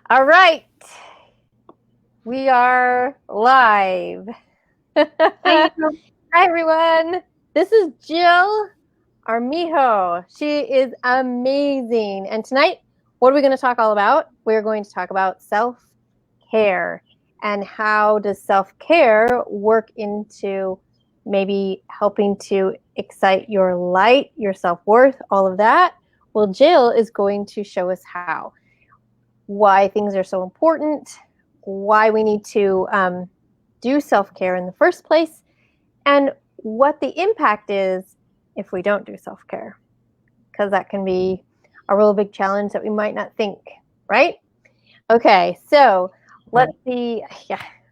All right, we are live. Hi. Hi, everyone. This is Jill Armijo. She is amazing. And tonight, what are we going to talk all about? We're going to talk about self-care and how does self-care work into maybe helping to excite your light, your self-worth, all of that. Well, Jill is going to show us how. Why things are so important, why we need to do self-care in the first place, and what the impact is if we don't do self-care, because that can be a real big challenge that we might not think, right? Okay, so let's see.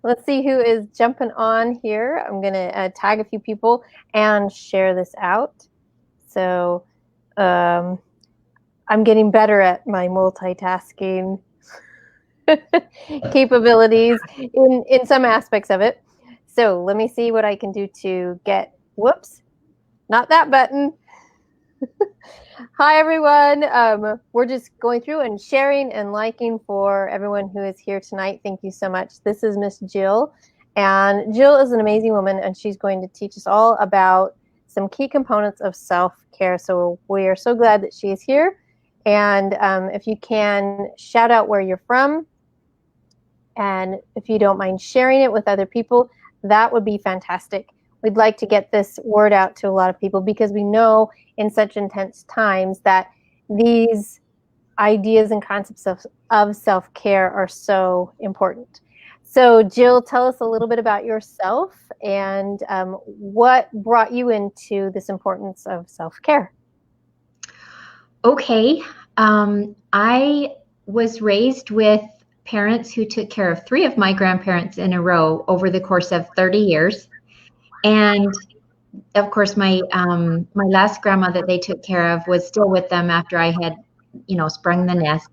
Let's see who is jumping on here. I'm going to tag a few people and share this out. So I'm getting better at my multitasking capabilities in some aspects of it. So let me see what I can do to get, whoops, not that button. Hi, everyone. We're just going through and sharing and liking for everyone who is here tonight. Thank you so much. This is Miss Jill, and Jill is an amazing woman, and she's going to teach us all about some key components of self-care. So we are so glad that she is here. And if you can shout out where you're from, and if you don't mind sharing it with other people, that would be fantastic. We'd like to get this word out to a lot of people because we know in such intense times that these ideas and concepts of self-care are so important. So Jill, tell us a little bit about yourself and what brought you into this importance of self-care. Okay. I was raised with parents who took care of 3 of my grandparents in a row over the course of 30 years. And of course, my last grandma that they took care of was still with them after I had, sprung the nest.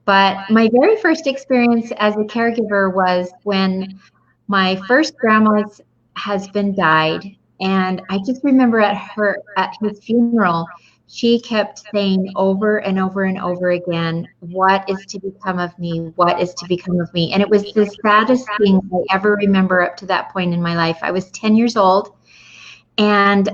But my very first experience as a caregiver was when my first grandma's husband died. And I just remember at his funeral, she kept saying over and over and over again, what is to become of me? What is to become of me? And it was the saddest thing I ever remember up to that point in my life. I was 10 years old, and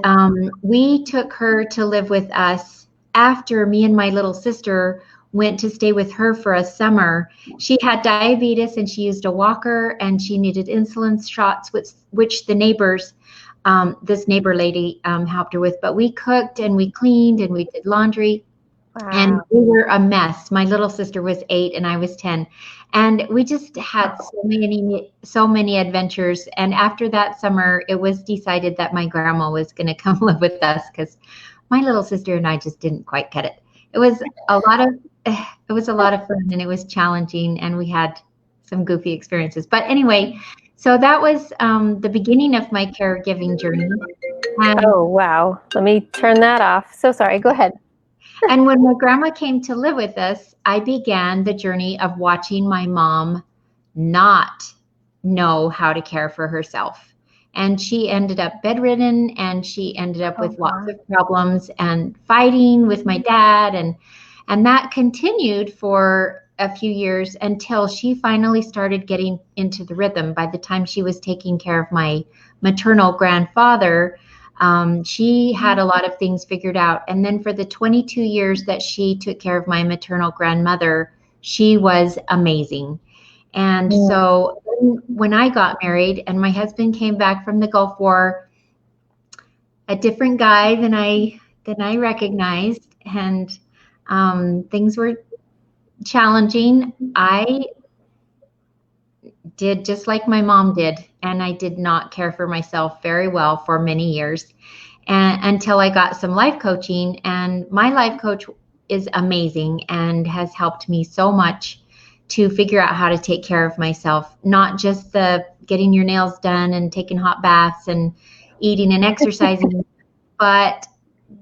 we took her to live with us after me and my little sister went to stay with her for a summer. She had diabetes and she used a walker and she needed insulin shots, which the neighbors, this neighbor lady helped her with. But we cooked and we cleaned and we did laundry. Wow. And we were a mess. My little sister was 8 and I was 10. And we just had so many adventures. And after that summer, it was decided that my grandma was going to come live with us because my little sister and I just didn't quite get it. It was a lot of fun and it was challenging and we had some goofy experiences. But anyway, so that was the beginning of my caregiving journey. Oh, wow. Let me turn that off. So sorry. Go ahead. And when my grandma came to live with us, I began the journey of watching my mom not know how to care for herself. And she ended up bedridden and she ended up with lots of problems and fighting with my dad. And that continued for a few years until she finally started getting into the rhythm. By the time she was taking care of my maternal grandfather, she had a lot of things figured out. And then for the 22 years that she took care of my maternal grandmother, she was amazing. And so when I got married and my husband came back from the Gulf War, a different guy than I recognized, and things were challenging. I did just like my mom did, and I did not care for myself very well for many years, and until I got some life coaching. And my life coach is amazing and has helped me so much to figure out how to take care of myself, not just the getting your nails done and taking hot baths and eating and exercising, but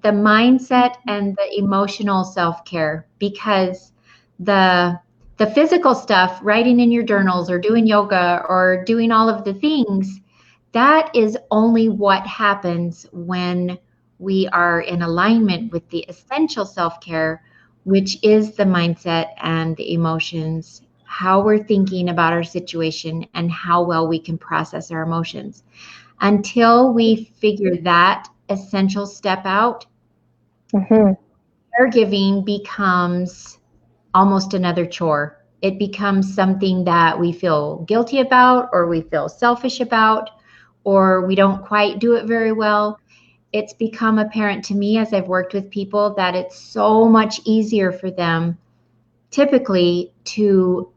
the mindset and the emotional self-care, because the physical stuff, writing in your journals or doing yoga or doing all of the things, that is only what happens when we are in alignment with the essential self-care, which is the mindset and the emotions how we're thinking about our situation and how well we can process our emotions. Until we figure that essential step out, caregiving becomes almost another chore. It becomes something that we feel guilty about, or we feel selfish about, or we don't quite do it very well. It's become apparent to me as I've worked with people that it's so much easier for them typically to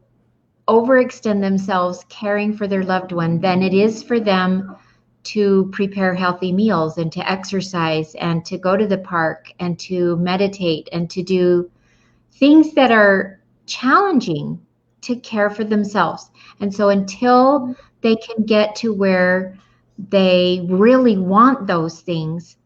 overextend themselves caring for their loved one than it is for them to prepare healthy meals and to exercise and to go to the park and to meditate and to do things that are challenging to care for themselves. And so until they can get to where they really want those things,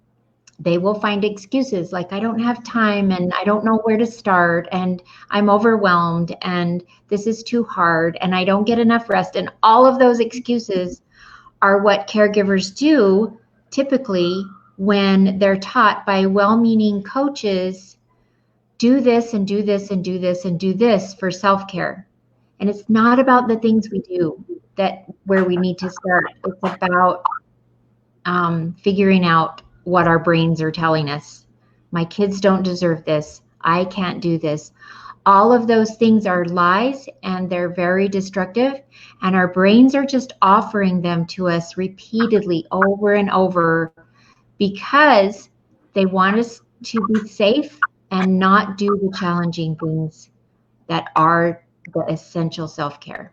they will find excuses like, I don't have time and I don't know where to start and I'm overwhelmed and this is too hard and I don't get enough rest. And all of those excuses are what caregivers do typically when they're taught by well-meaning coaches, do this and do this and do this and do this for self-care. And it's not about the things we do that where we need to start. It's about figuring out what our brains are telling us. My kids don't deserve this. I can't do this. All of those things are lies and they're very destructive. And our brains are just offering them to us repeatedly over and over because they want us to be safe and not do the challenging things that are the essential self-care.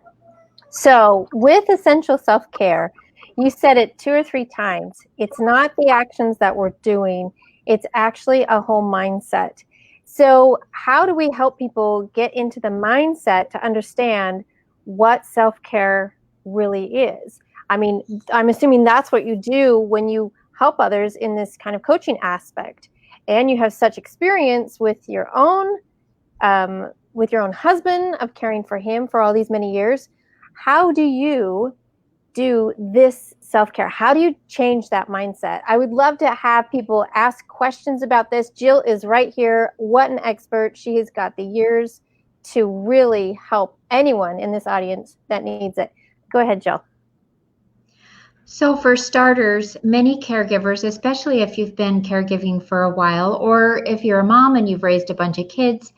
So with essential self-care, you said it 2 or 3 times. It's not the actions that we're doing. It's actually a whole mindset. So how do we help people get into the mindset to understand what self-care really is? I mean, I'm assuming that's what you do when you help others in this kind of coaching aspect. And you have such experience with your own husband of caring for him for all these many years. How do you do this self-care? How do you change that mindset? I would love to have people ask questions about this. Jill is right here. What an expert. She has got the years to really help anyone in this audience that needs it. Go ahead, Jill. So for starters, many caregivers, especially if you've been caregiving for a while, or if you're a mom and you've raised a bunch of kids,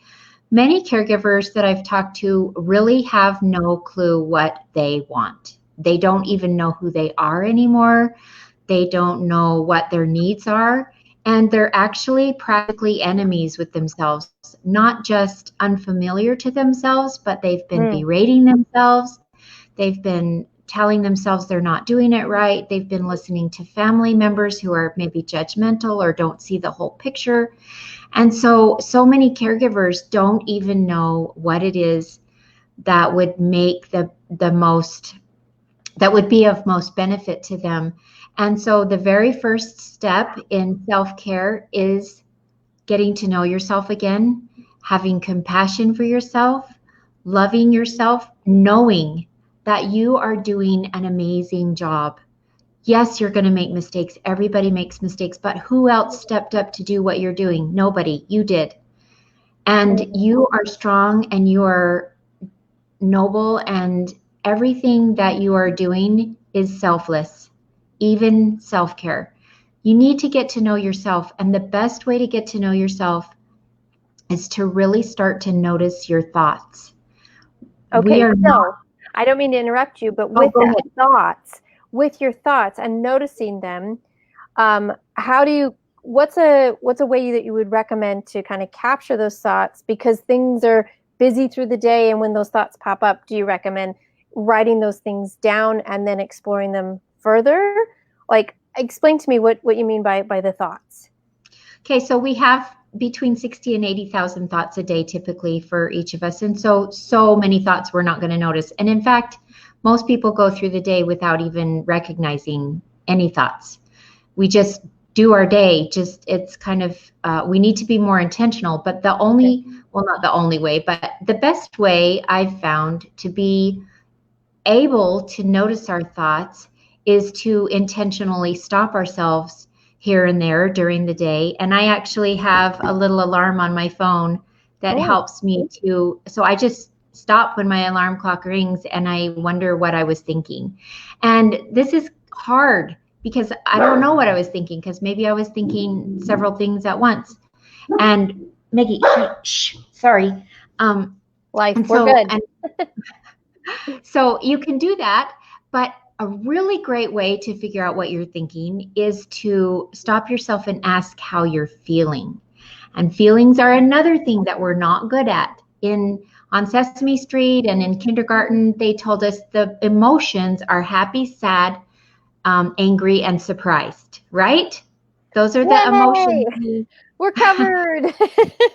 many caregivers that I've talked to really have no clue what they want. They don't even know who they are anymore. They don't know what their needs are. And they're actually practically enemies with themselves, not just unfamiliar to themselves, but they've been berating themselves. They've been telling themselves they're not doing it right. They've been listening to family members who are maybe judgmental or don't see the whole picture. And so many caregivers don't even know what it is that would make that would be of most benefit to them. And so the very first step in self-care is getting to know yourself again, having compassion for yourself, loving yourself, knowing that you are doing an amazing job. Yes, you're going to make mistakes. Everybody makes mistakes, but who else stepped up to do what you're doing? Nobody. You did. And you are strong and you are noble, and everything that you are doing is selfless, even self-care. You need to get to know yourself, and the best way to get to know yourself is to really start to notice your thoughts. Okay, so I don't mean to interrupt you, but with with your thoughts and noticing them, what's a way that you would recommend to kind of capture those thoughts? Because things are busy through the day, and when those thoughts pop up, do you recommend writing those things down and then exploring them further? Like, explain to me what you mean by the thoughts. Okay, so we have between 60 and 80,000 thoughts a day typically for each of us. And so many thoughts we're not going to notice. And in fact, most people go through the day without even recognizing any thoughts. We just do our day. It's kind of, we need to be more intentional, but not the only way, but the best way I've found to be able to notice our thoughts is to intentionally stop ourselves here and there during the day. And I actually have a little alarm on my phone that helps me so I just stop when my alarm clock rings and I wonder what I was thinking. And this is hard because I don't know what I was thinking, because maybe I was thinking several things at once. And Maggie, sorry. Life, we're good. So you can do that, but a really great way to figure out what you're thinking is to stop yourself and ask how you're feeling. And feelings are another thing that we're not good at. On Sesame Street and in kindergarten, they told us the emotions are happy, sad, angry, and surprised, right? Those are the emotions. We're covered.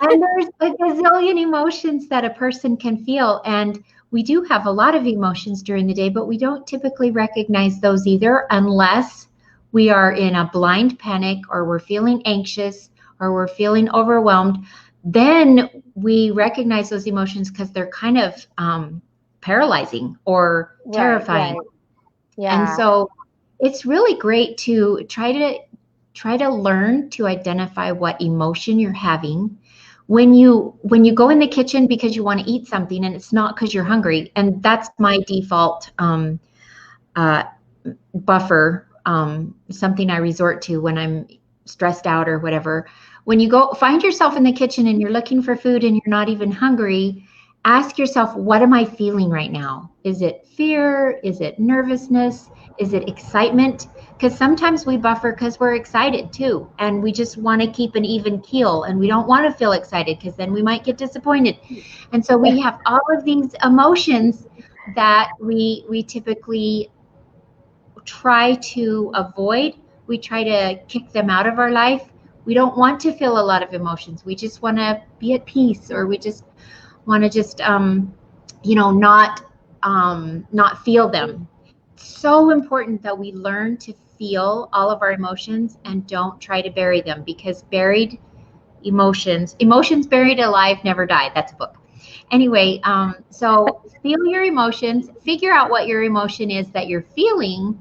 And there's a gazillion emotions that a person can feel. And we do have a lot of emotions during the day, but we don't typically recognize those either unless we are in a blind panic, or we're feeling anxious, or we're feeling overwhelmed. Then we recognize those emotions because they're kind of paralyzing or terrifying. Right. Yeah. And so it's really great to try to learn to identify what emotion you're having when you go in the kitchen because you want to eat something, and it's not because you're hungry. And that's my default buffer, something I resort to when I'm stressed out or whatever. When you go find yourself in the kitchen and you're looking for food and you're not even hungry, ask yourself, what am I feeling right now? Is it fear? Is it nervousness? Is it excitement? Because sometimes we buffer because we're excited too, and we just want to keep an even keel, and we don't want to feel excited because then we might get disappointed. And so we have all of these emotions that we typically try to avoid. We try to kick them out of our life. We don't want to feel a lot of emotions. We just want to be at peace, or we just want to not feel them. It's so important that we learn to feel all of our emotions and don't try to bury them, because buried emotions buried alive never die. That's a book. Anyway, so feel your emotions, figure out what your emotion is that you're feeling.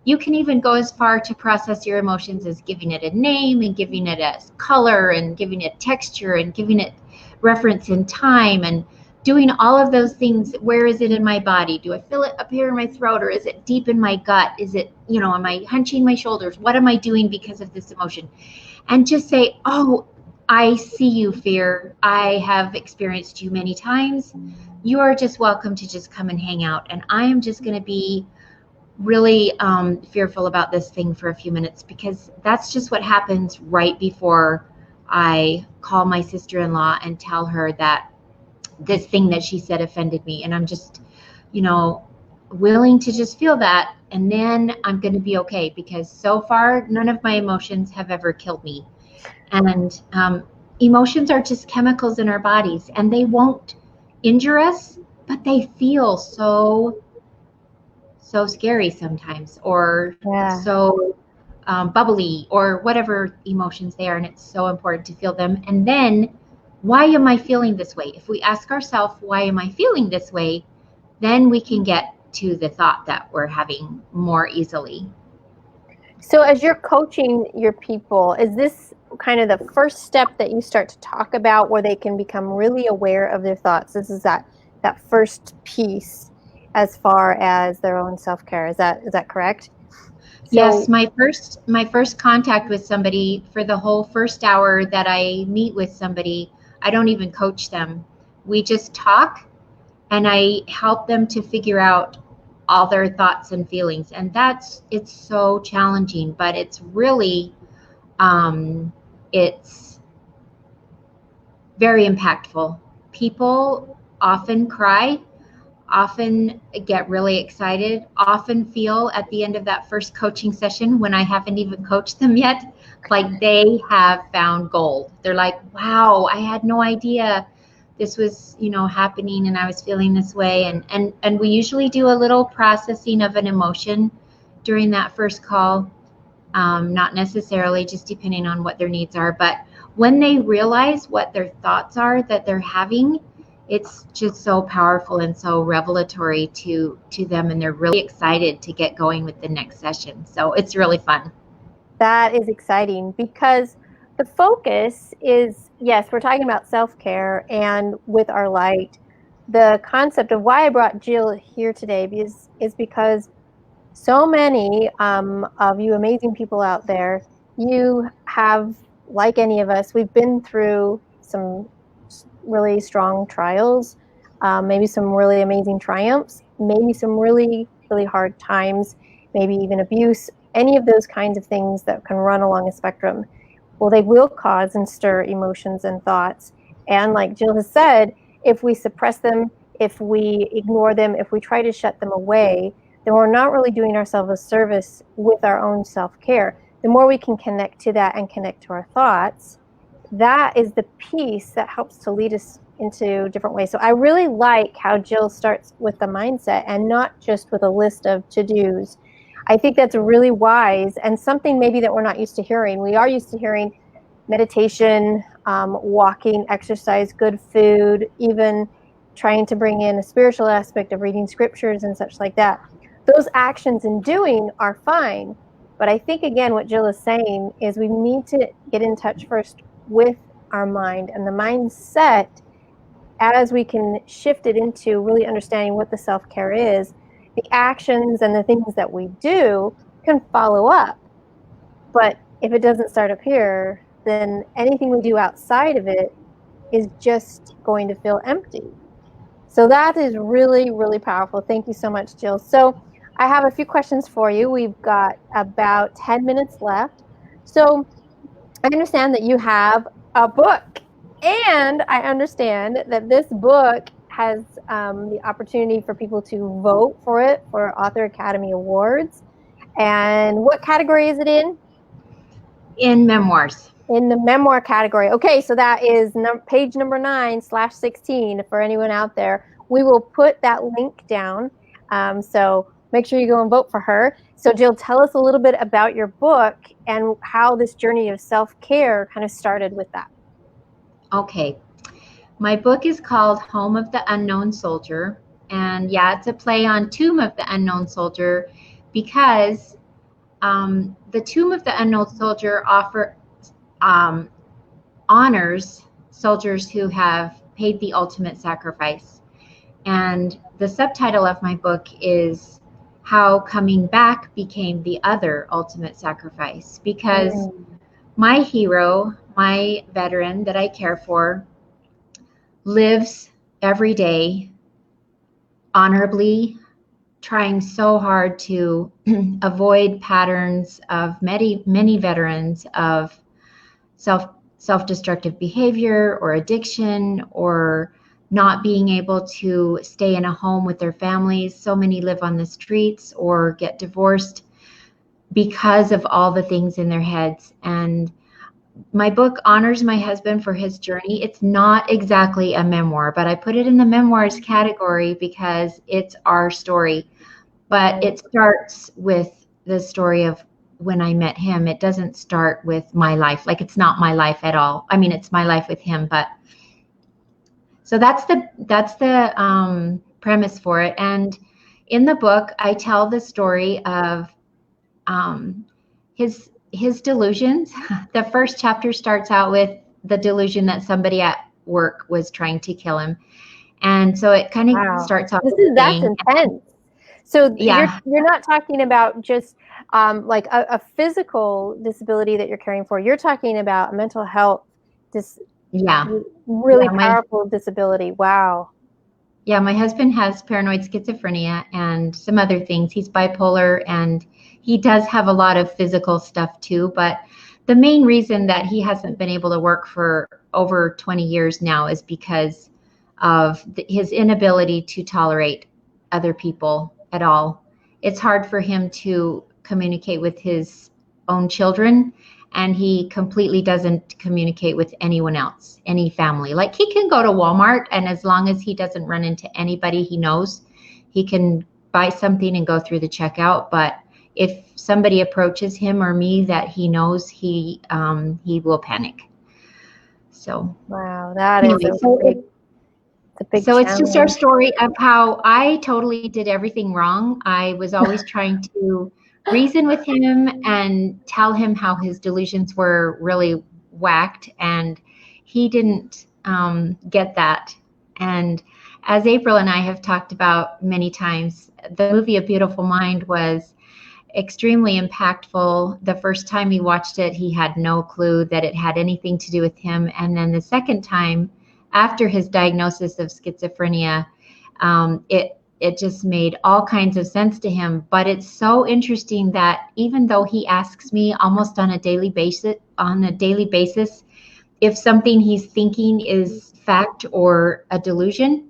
You can even go as far to process your emotions as giving it a name, and giving it a color, and giving it texture, and giving it reference in time, and doing all of those things. Where is it in my body? Do I feel it up here in my throat, or is it deep in my gut? Is it, am I hunching my shoulders? What am I doing because of this emotion? And just say, oh, I see you, fear. I have experienced you many times. You are just welcome to just come and hang out. And I am just going to be really fearful about this thing for a few minutes, because that's just what happens right before I call my sister-in-law and tell her that this thing that she said offended me. And I'm just, willing to just feel that. And then I'm going to be okay, because so far, none of my emotions have ever killed me. And emotions are just chemicals in our bodies, and they won't injure us, but they feel so scary sometimes, or so bubbly, or whatever emotions they are. And it's so important to feel them. And then, why am I feeling this way? If we ask ourselves, why am I feeling this way? Then we can get to the thought that we're having more easily. So as you're coaching your people, is this kind of the first step that you start to talk about, where they can become really aware of their thoughts? This is that first piece as far as their own self-care. Is that correct? So, yes, my first contact with somebody, for the whole first hour that I meet with somebody, I don't even coach them. We just talk, and I help them to figure out all their thoughts and feelings. And it's so challenging, but it's really, it's very impactful. People often cry, often get really excited, often feel at the end of that first coaching session, when I haven't even coached them yet, like they have found gold. They're like, wow, I had no idea this was, happening, and I was feeling this way. And we usually do a little processing of an emotion during that first call, not necessarily, just depending on what their needs are. But when they realize what their thoughts are that they're having, it's just so powerful and so revelatory to them, and they're really excited to get going with the next session. So it's really fun. That is exciting, because the focus is, yes, we're talking about self-care, and with our light, the concept of why I brought Jill here today is because so many of you amazing people out there, you have, like any of us, we've been through some really strong trials, maybe some really amazing triumphs, maybe some really, really hard times, maybe even abuse, any of those kinds of things that can run along a spectrum. Well, they will cause and stir emotions and thoughts. And like Jill has said, if we suppress them, if we ignore them, if we try to shut them away, then we're not really doing ourselves a service with our own self-care. The more we can connect to that and connect to our thoughts, that is the piece that helps to lead us into different ways. So I really like how Jill starts with the mindset and not just with a list of to-dos. I think that's really wise and something maybe that we're not used to hearing. We are used to hearing meditation, walking, exercise, good food, even trying to bring in a spiritual aspect of reading scriptures and such like that. Those actions and doing are fine. But I think, again, what Jill is saying is we need to get in touch first with our mind and the mindset as we can shift it into really understanding what the self-care is. The actions and the things that we do can follow up. But if it doesn't start up here, then anything we do outside of it is just going to feel empty. So that is really, really powerful. Thank you so much, Jill. So I have a few questions for you. We've got about 10 minutes left. So I understand that you have a book, and I understand that this book has the opportunity for people to vote for it for Author Academy Awards. And what category is it in? In memoirs. In the memoir category. Okay, so that is page number 9/16 for anyone out there. We will put that link down. So make sure you go and vote for her. So Jill, tell us a little bit about your book and how this journey of self-care kind of started with that. Okay. My book is called Home of the Unknown Soldier. And yeah, it's a play on Tomb of the Unknown Soldier because the Tomb of the Unknown Soldier honors soldiers who have paid the ultimate sacrifice. And the subtitle of my book is How Coming Back Became the Other Ultimate Sacrifice, because my hero, my veteran that I care for, lives every day honorably, trying so hard to avoid patterns of many veterans of self-destructive behavior or addiction or not being able to stay in a home with their families. So many live on the streets or get divorced because of all the things in their heads. And my book honors my husband for his journey. It's not exactly a memoir, but I put it in the memoirs category because it's our story. But it starts with the story of when I met him. It doesn't start with my life. Like, it's not my life at all. I mean, it's my life with him, but so that's the premise for it. And in the book, I tell the story of his delusions. The first chapter starts out with the delusion that somebody at work was trying to kill him, and so it kind of starts off. That's intense. So yeah, you're not talking about just like a physical disability that you're caring for. You're talking about a mental health really powerful disability. Wow. Yeah, my husband has paranoid schizophrenia and some other things. He's bipolar, and he does have a lot of physical stuff too. But the main reason that he hasn't been able to work for over 20 years now is because of his inability to tolerate other people at all. It's hard for him to communicate with his own children, and he completely doesn't communicate with anyone else, any family. Like, he can go to Walmart, and as long as he doesn't run into anybody he knows, he can buy something and go through the checkout. But if somebody approaches him or me that he knows, he will panic. So wow, that is a big so it's just our story of how I totally did everything wrong. I was always trying to reason with him and tell him how his delusions were really whacked, and he didn't get that. And as April and I have talked about many times, the movie A Beautiful Mind was extremely impactful. The first time he watched it, he had no clue that it had anything to do with him. And then the second time, after his diagnosis of schizophrenia, it just made all kinds of sense to him. But it's so interesting that even though he asks me almost on a daily basis, if something he's thinking is fact or a delusion,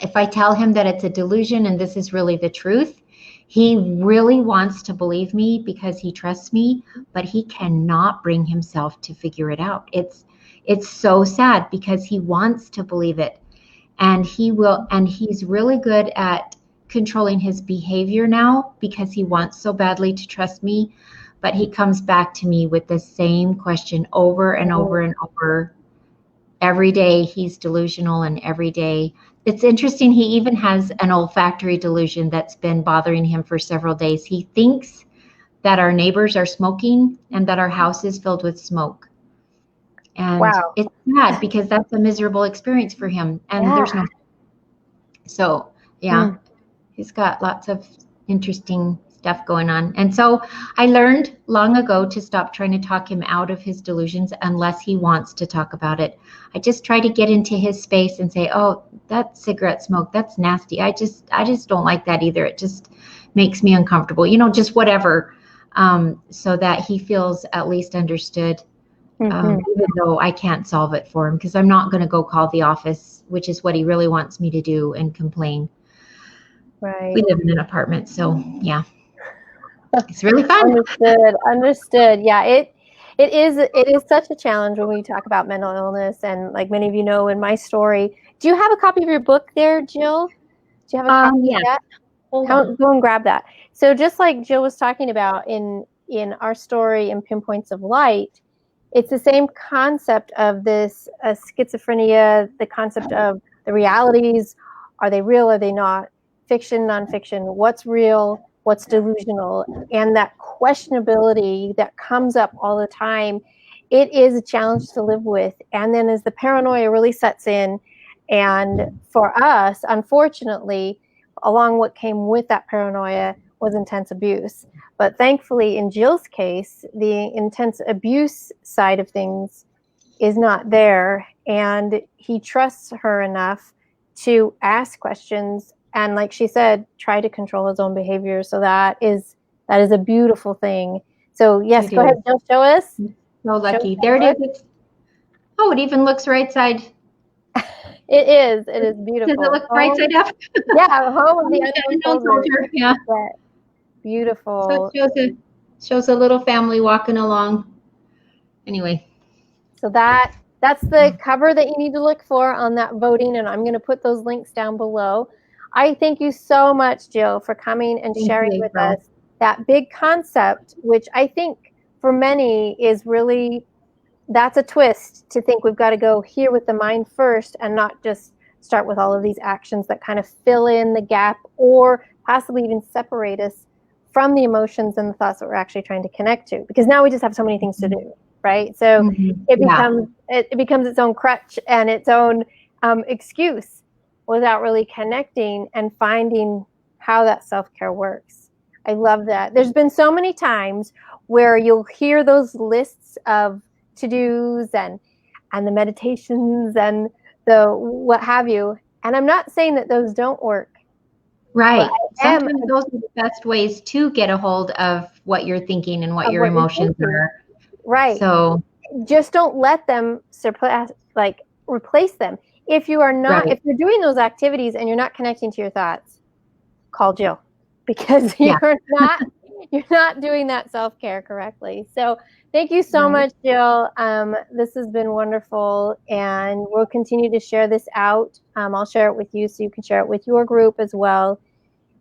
if I tell him that it's a delusion and this is really the truth, he really wants to believe me because he trusts me, but he cannot bring himself to figure it out. It's so sad because he wants to believe it, and he's really good at controlling his behavior now because he wants so badly to trust me, but he comes back to me with the same question over and over and over. Every day he's delusional, and every day it's interesting. He even has an olfactory delusion that's been bothering him for several days. He thinks that our neighbors are smoking and that our house is filled with smoke. And Wow. it's sad because that's a miserable experience for him. And there's no, so yeah, he's got lots of interesting stuff going on. And so I learned long ago to stop trying to talk him out of his delusions unless he wants to talk about it. I just try to get into his space and say, oh, that's cigarette smoke, that's nasty. I just don't like that either. It just makes me uncomfortable, just whatever, so that he feels at least understood, even though I can't solve it for him, because I'm not going to go call the office, which is what he really wants me to do, and complain. Right. We live in an apartment, so yeah. It's really fun. Understood. Yeah, it is such a challenge when we talk about mental illness, and like many of you know in my story. Do you have a copy of your book there, Jill? Do you have a copy of that? Go and grab that. So just like Jill was talking about in our story in Pinpoints of Light, it's the same concept of this schizophrenia, the concept of the realities. Are they real? Are they not? Fiction, nonfiction, what's real, what's delusional, and that questionability that comes up all the time. It is a challenge to live with. And then as the paranoia really sets in, and for us, unfortunately, along what came with that paranoia was intense abuse. But thankfully, in Jill's case, the intense abuse side of things is not there, and he trusts her enough to ask questions. And like she said, try to control his own behavior. So that is a beautiful thing. So yes, go ahead, Jill, show us. So lucky. There it is. Oh, it even looks right side. It is beautiful. Does it look right side up? Yeah, home of the unknown soldier. Yeah. Beautiful. So it shows a little family walking along. Anyway. So that's the cover that you need to look for on that voting, and I'm going to put those links down below. I thank you so much, Jill, for coming and sharing with us that big concept, which I think for many is really, that's a twist to think we've got to go here with the mind first and not just start with all of these actions that kind of fill in the gap or possibly even separate us from the emotions and the thoughts that we're actually trying to connect to, because now we just have so many things to do, right? So it becomes its own crutch and its own excuse without really connecting and finding how that self-care works. I love that. There's been so many times where you'll hear those lists of to-dos and the meditations and the what have you. And I'm not saying that those don't work. Right. Sometimes those are the best ways to get a hold of what you're thinking and what your emotions are. Right. So just don't let them replace them. If you are not, if you're doing those activities and you're not connecting to your thoughts, call Jill, because you're not doing that self-care correctly. So thank you so much, Jill. This has been wonderful, and we'll continue to share this out. I'll share it with you so you can share it with your group as well.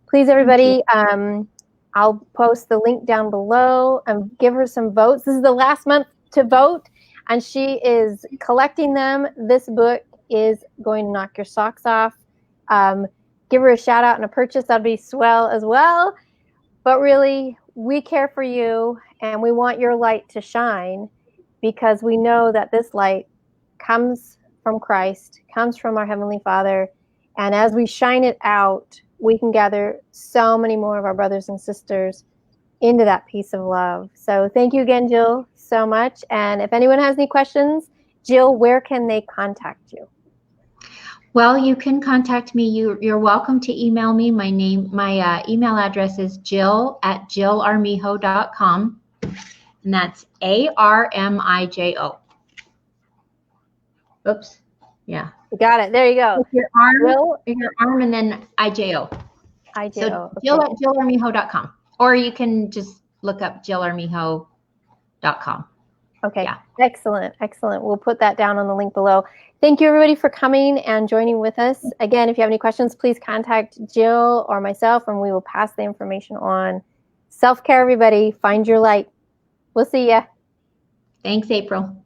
Please, everybody, I'll post the link down below and give her some votes. This is the last month to vote, and she is collecting them. This book is going to knock your socks off. Give her a shout out and a purchase. That'd be swell as well. But really, we care for you, and we want your light to shine, because we know that this light comes from Christ, comes from our Heavenly Father. And as we shine it out, we can gather so many more of our brothers and sisters into that peace of love. So thank you again, Jill, so much. And if anyone has any questions, Jill, where can they contact you? Well, you can contact me. You're welcome to email me. My email address is jill@jillarmijo.com, and that's ARMIJO. Oops. Yeah. You got it. There you go. Your arm, and then IJO. IJO. So okay. jill@jillarmijo.com, or you can just look up jillarmijo.com. Okay. Yeah. Excellent. Excellent. We'll put that down on the link below. Thank you, everybody, for coming and joining with us. Again, if you have any questions, please contact Jill or myself, and we will pass the information on. Self-care, everybody. Find your light. We'll see ya. Thanks, April.